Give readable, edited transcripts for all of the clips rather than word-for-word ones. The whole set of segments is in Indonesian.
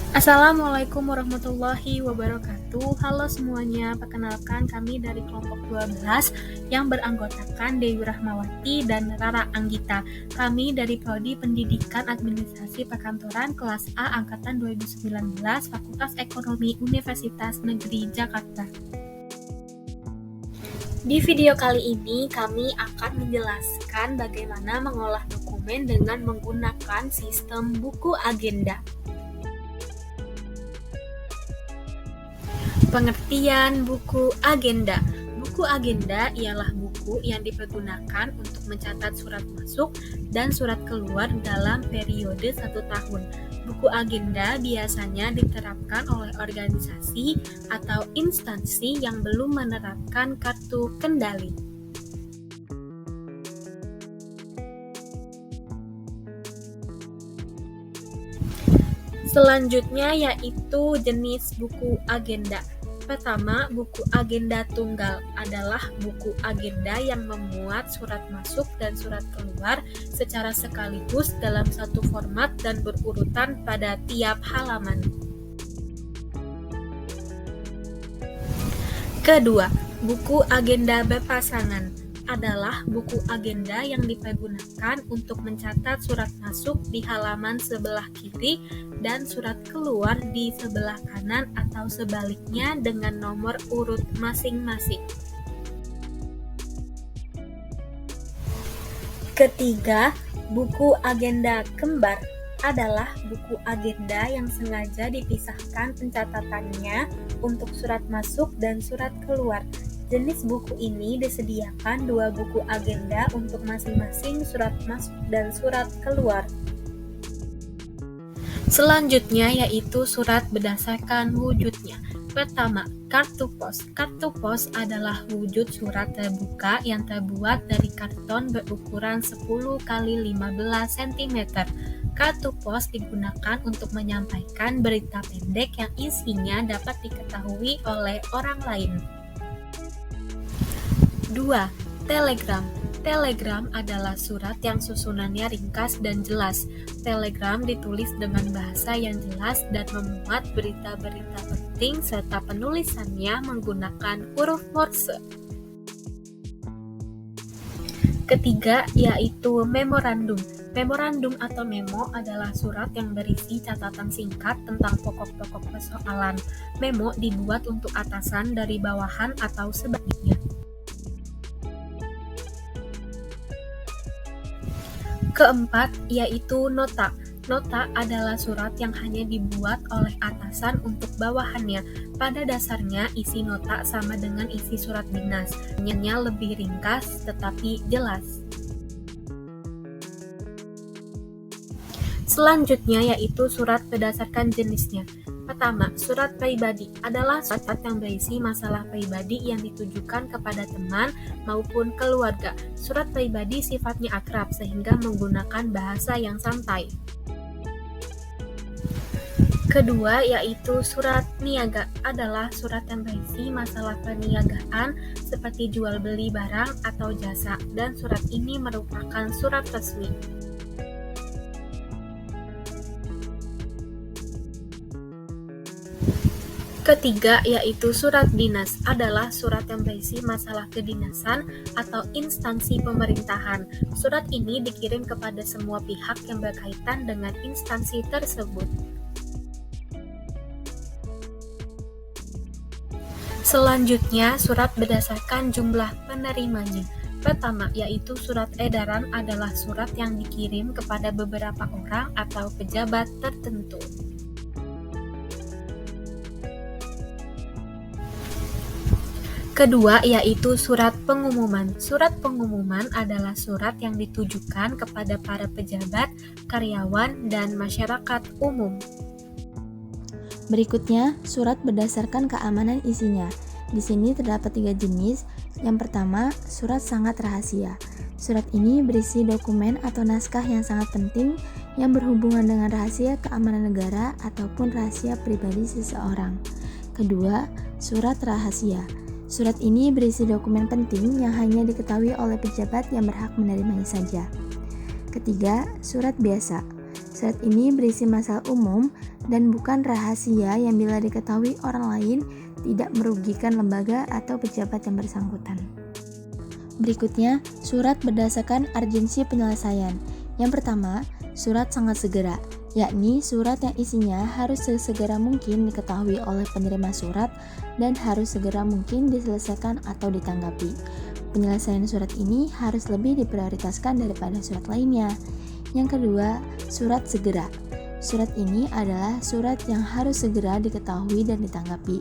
Assalamualaikum warahmatullahi wabarakatuh. Halo semuanya, perkenalkan kami dari kelompok 12 yang beranggotakan Dewi Rahmawati dan Rara Anggita. Kami dari Prodi Pendidikan Administrasi Perkantoran kelas A angkatan 2019 Fakultas Ekonomi Universitas Negeri Jakarta. Di video kali ini kami akan menjelaskan bagaimana mengolah dokumen dengan menggunakan sistem buku agenda. Pengertian buku agenda. Buku agenda ialah buku yang dipergunakan untuk mencatat surat masuk dan surat keluar dalam periode 1 tahun. Buku agenda biasanya diterapkan oleh organisasi atau instansi yang belum menerapkan kartu kendali. Selanjutnya yaitu jenis buku agenda. Pertama, buku agenda tunggal adalah buku agenda yang memuat surat masuk dan surat keluar secara sekaligus dalam satu format dan berurutan pada tiap halaman. Kedua, buku agenda berpasangan adalah buku agenda yang dipergunakan untuk mencatat surat masuk di halaman sebelah kiri dan surat keluar di sebelah kanan atau sebaliknya dengan nomor urut masing-masing. Ketiga, buku agenda kembar adalah buku agenda yang sengaja dipisahkan pencatatannya untuk surat masuk dan surat keluar. Jenis buku ini disediakan 2 buku agenda untuk masing-masing surat masuk dan surat keluar. Selanjutnya yaitu surat berdasarkan wujudnya. Pertama, kartu pos. Kartu pos adalah wujud surat terbuka yang terbuat dari karton berukuran 10 x 15 cm. Kartu pos digunakan untuk menyampaikan berita pendek yang isinya dapat diketahui oleh orang lain. 2. Telegram. Telegram adalah surat yang susunannya ringkas dan jelas. Telegram ditulis dengan bahasa yang jelas dan memuat berita-berita penting serta penulisannya menggunakan huruf Morse. Ketiga, yaitu memorandum. Memorandum atau memo adalah surat yang berisi catatan singkat tentang pokok-pokok persoalan. Memo dibuat untuk atasan dari bawahan atau sebaliknya. Keempat, yaitu nota. Nota adalah surat yang hanya dibuat oleh atasan untuk bawahannya. Pada dasarnya, isi nota sama dengan isi surat dinas, hanya lebih ringkas tetapi jelas. Selanjutnya yaitu surat berdasarkan jenisnya. Pertama, surat pribadi adalah surat yang berisi masalah pribadi yang ditujukan kepada teman maupun keluarga. Surat pribadi sifatnya akrab sehingga menggunakan bahasa yang santai. Kedua, yaitu surat niaga adalah surat yang berisi masalah perniagaan seperti jual beli barang atau jasa, dan surat ini merupakan surat resmi. Ketiga, yaitu surat dinas adalah surat yang berisi masalah kedinasan atau instansi pemerintahan. Surat ini dikirim kepada semua pihak yang berkaitan dengan instansi tersebut. Selanjutnya, surat berdasarkan jumlah penerimanya. Pertama, yaitu surat edaran adalah surat yang dikirim kepada beberapa orang atau pejabat tertentu. Kedua, yaitu surat pengumuman. Surat pengumuman adalah surat yang ditujukan kepada para pejabat, karyawan, dan masyarakat umum. Berikutnya, surat berdasarkan keamanan isinya. Di sini terdapat 3 jenis. Yang pertama, surat sangat rahasia. Surat ini berisi dokumen atau naskah yang sangat penting yang berhubungan dengan rahasia keamanan negara ataupun rahasia pribadi seseorang. Kedua, surat rahasia. Surat ini berisi dokumen penting yang hanya diketahui oleh pejabat yang berhak menerimanya saja. Ketiga, surat biasa. Surat ini berisi masalah umum dan bukan rahasia yang bila diketahui orang lain tidak merugikan lembaga atau pejabat yang bersangkutan. Berikutnya, surat berdasarkan urgensi penyelesaian. Yang pertama, surat sangat segera, yakni surat yang isinya harus sesegera mungkin diketahui oleh penerima surat dan harus segera mungkin diselesaikan atau ditanggapi. Penyelesaian surat ini harus lebih diprioritaskan daripada surat lainnya. Yang kedua, surat segera. Surat ini adalah surat yang harus segera diketahui dan ditanggapi.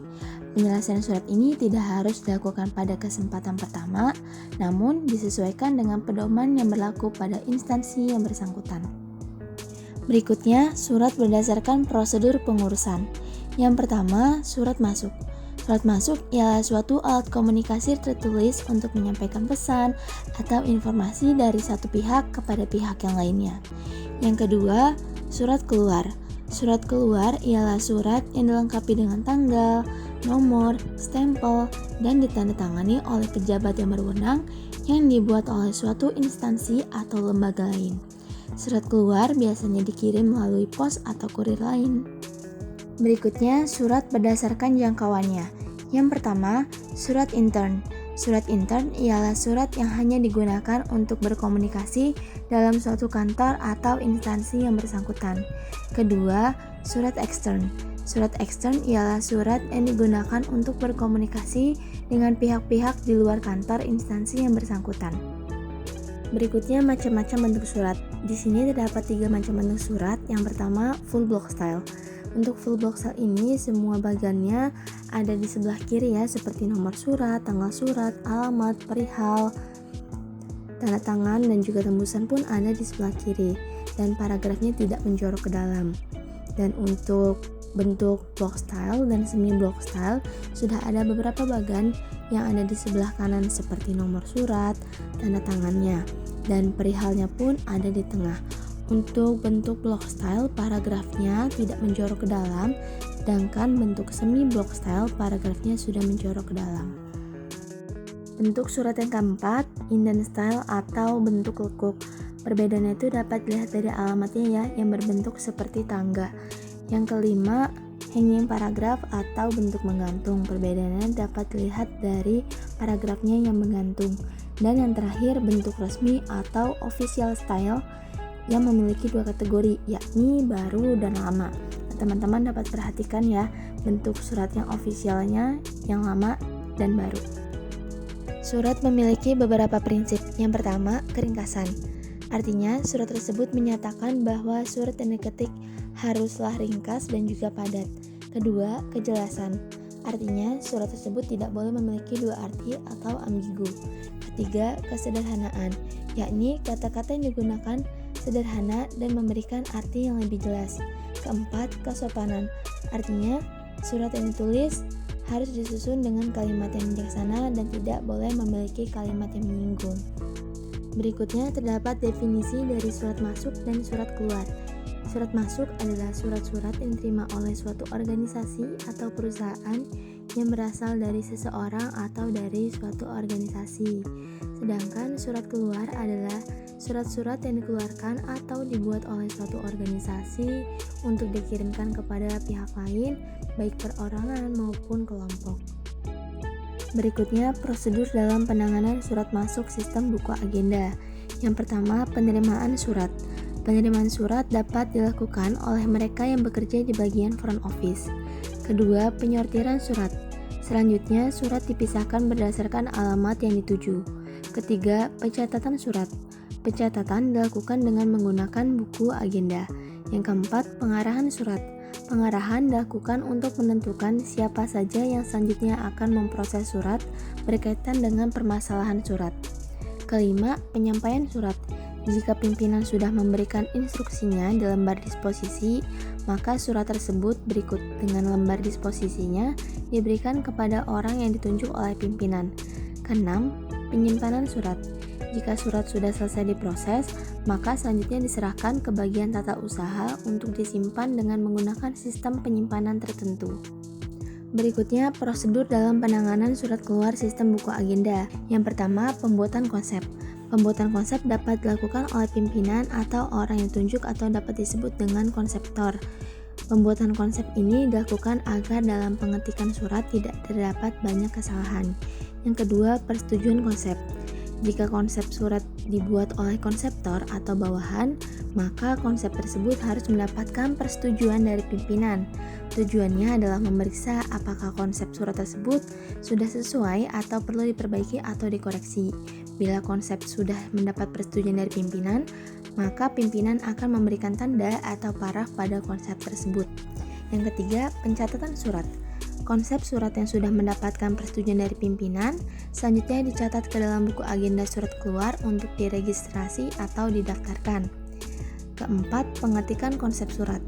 Penyelesaian surat ini tidak harus dilakukan pada kesempatan pertama, namun disesuaikan dengan pedoman yang berlaku pada instansi yang bersangkutan. Berikutnya, surat berdasarkan prosedur pengurusan. Yang pertama, surat masuk. Surat masuk ialah suatu alat komunikasi tertulis untuk menyampaikan pesan atau informasi dari satu pihak kepada pihak yang lainnya. Yang kedua, surat keluar. Surat keluar ialah surat yang dilengkapi dengan tanggal, nomor, stempel, dan ditandatangani oleh pejabat yang berwenang yang dibuat oleh suatu instansi atau lembaga lain. Surat keluar biasanya dikirim melalui pos atau kurir lain. Berikutnya, surat berdasarkan jangkauannya. Yang pertama, surat intern. Surat intern ialah surat yang hanya digunakan untuk berkomunikasi dalam suatu kantor atau instansi yang bersangkutan. Kedua, surat ekstern. Surat ekstern ialah surat yang digunakan untuk berkomunikasi dengan pihak-pihak di luar kantor instansi yang bersangkutan. Berikutnya, macam-macam bentuk surat. Di sini terdapat 3 macam bentuk surat. Yang pertama, full block style. Untuk full block style ini semua bagiannya ada di sebelah kiri ya, seperti nomor surat, tanggal surat, alamat, perihal, tanda tangan, dan juga tembusan pun ada di sebelah kiri, dan paragrafnya tidak menjorok ke dalam. Dan untuk bentuk block style dan semi block style sudah ada beberapa bagian yang ada di sebelah kanan seperti nomor surat, tanda tangannya, dan perihalnya pun ada di tengah. Untuk bentuk block style, paragrafnya tidak menjorok ke dalam, sedangkan bentuk semi block style, paragrafnya sudah menjorok ke dalam. Bentuk surat yang keempat, indent style atau bentuk lekuk. Perbedaannya itu dapat dilihat dari alamatnya ya, yang berbentuk seperti tangga. Yang kelima, hanging paragraph atau bentuk menggantung. Perbedaannya dapat dilihat dari paragrafnya yang menggantung. Dan yang terakhir, bentuk resmi atau official style yang memiliki 2 kategori, yakni baru dan lama. Teman-teman dapat perhatikan ya, bentuk surat yang officialnya, yang lama, dan baru. Surat memiliki beberapa prinsip. Yang pertama, keringkasan. Artinya, surat tersebut menyatakan bahwa surat yang diketik haruslah ringkas dan juga padat. Kedua, kejelasan. Artinya, surat tersebut tidak boleh memiliki 2 arti atau ambigu. Ketiga, kesederhanaan, yakni kata-kata yang digunakan sederhana dan memberikan arti yang lebih jelas. Keempat, kesopanan. Artinya, surat yang ditulis harus disusun dengan kalimat yang bijaksana dan tidak boleh memiliki kalimat yang menyinggung. Berikutnya terdapat definisi dari surat masuk dan surat keluar. Surat masuk adalah surat-surat yang diterima oleh suatu organisasi atau perusahaan yang berasal dari seseorang atau dari suatu organisasi. Sedangkan surat keluar adalah surat-surat yang dikeluarkan atau dibuat oleh suatu organisasi untuk dikirimkan kepada pihak lain, baik perorangan maupun kelompok. Berikutnya, prosedur dalam penanganan surat masuk sistem buku agenda. Yang pertama, penerimaan surat. Penerimaan surat dapat dilakukan oleh mereka yang bekerja di bagian front office. Kedua, penyortiran surat. Selanjutnya, surat dipisahkan berdasarkan alamat yang dituju. Ketiga, pencatatan surat. Pencatatan dilakukan dengan menggunakan buku agenda. Yang keempat, pengarahan surat. Pengarahan dilakukan untuk menentukan siapa saja yang selanjutnya akan memproses surat berkaitan dengan permasalahan surat. Kelima, penyampaian surat. Jika pimpinan sudah memberikan instruksinya di lembar disposisi, maka surat tersebut berikut dengan lembar disposisinya diberikan kepada orang yang ditunjuk oleh pimpinan. Keenam, penyimpanan surat. Jika surat sudah selesai diproses, maka selanjutnya diserahkan ke bagian tata usaha untuk disimpan dengan menggunakan sistem penyimpanan tertentu. Berikutnya, prosedur dalam penanganan surat keluar sistem buku agenda. Yang pertama, pembuatan konsep. Pembuatan konsep dapat dilakukan oleh pimpinan atau orang yang ditunjuk atau dapat disebut dengan konseptor. Pembuatan konsep ini dilakukan agar dalam pengetikan surat tidak terdapat banyak kesalahan. Yang kedua, persetujuan konsep. Jika konsep surat dibuat oleh konseptor atau bawahan, maka konsep tersebut harus mendapatkan persetujuan dari pimpinan. Tujuannya adalah memeriksa apakah konsep surat tersebut sudah sesuai atau perlu diperbaiki atau dikoreksi. Bila konsep sudah mendapat persetujuan dari pimpinan, maka pimpinan akan memberikan tanda atau paraf pada konsep tersebut. Yang ketiga, pencatatan surat. Konsep surat yang sudah mendapatkan persetujuan dari pimpinan selanjutnya dicatat ke dalam buku agenda surat keluar untuk diregistrasi atau didaftarkan. Keempat, pengetikan konsep surat.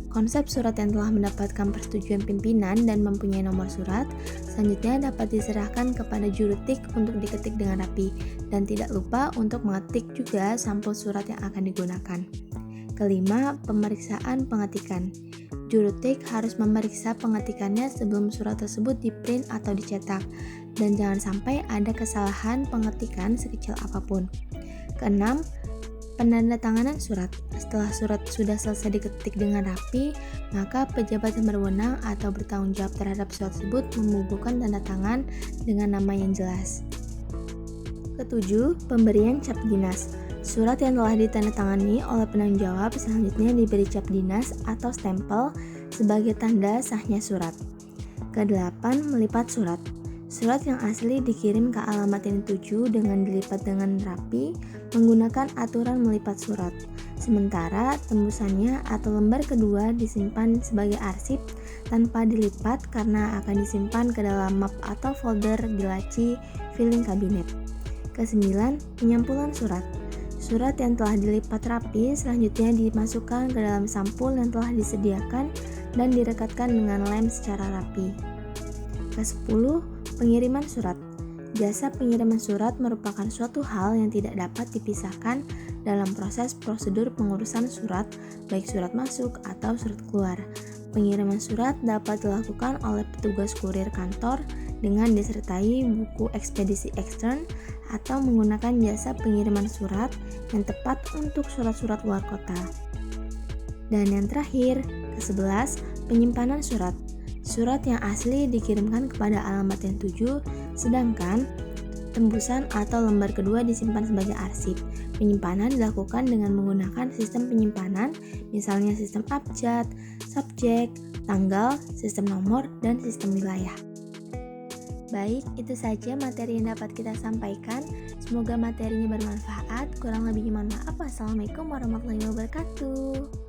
Konsep surat yang telah mendapatkan persetujuan pimpinan dan mempunyai nomor surat selanjutnya dapat diserahkan kepada juru tik untuk diketik dengan rapi, dan tidak lupa untuk mengetik juga sampul surat yang akan digunakan. Kelima, pemeriksaan pengetikan. Juru tik harus memeriksa pengetikannya sebelum surat tersebut di-print atau dicetak, dan jangan sampai ada kesalahan pengetikan sekecil apapun. Keenam, penandatanganan surat. Setelah surat sudah selesai diketik dengan rapi, maka pejabat yang berwenang atau bertanggung jawab terhadap surat tersebut membubuhkan tanda tangan dengan nama yang jelas. Ketujuh, pemberian cap dinas. Surat yang telah ditandatangani oleh penanggung jawab selanjutnya diberi cap dinas atau stempel sebagai tanda sahnya surat. Kedelapan, melipat surat. Surat yang asli dikirim ke alamat yang dituju dengan dilipat dengan rapi menggunakan aturan melipat surat. Sementara tembusannya atau lembar kedua disimpan sebagai arsip tanpa dilipat karena akan disimpan ke dalam map atau folder di laci filing kabinet. Kesembilan, penyampulan surat. Surat yang telah dilipat rapi selanjutnya dimasukkan ke dalam sampul yang telah disediakan dan direkatkan dengan lem secara rapi. Ke-10, pengiriman surat. Jasa pengiriman surat merupakan suatu hal yang tidak dapat dipisahkan dalam proses prosedur pengurusan surat, baik surat masuk atau surat keluar. Pengiriman surat dapat dilakukan oleh petugas kurir kantor dengan disertai buku ekspedisi ekstern atau menggunakan jasa pengiriman surat yang tepat untuk surat-surat luar kota. Dan yang terakhir, ke-11, penyimpanan surat. Surat yang asli dikirimkan kepada alamat yang tuju, sedangkan tembusan atau lembar kedua disimpan sebagai arsip. Penyimpanan dilakukan dengan menggunakan sistem penyimpanan, misalnya sistem abjad, subjek, tanggal, sistem nomor, dan sistem wilayah. Baik, itu saja materi yang dapat kita sampaikan. Semoga materinya bermanfaat. Kurang lebihnya mohon maaf. Wassalamualaikum warahmatullahi wabarakatuh.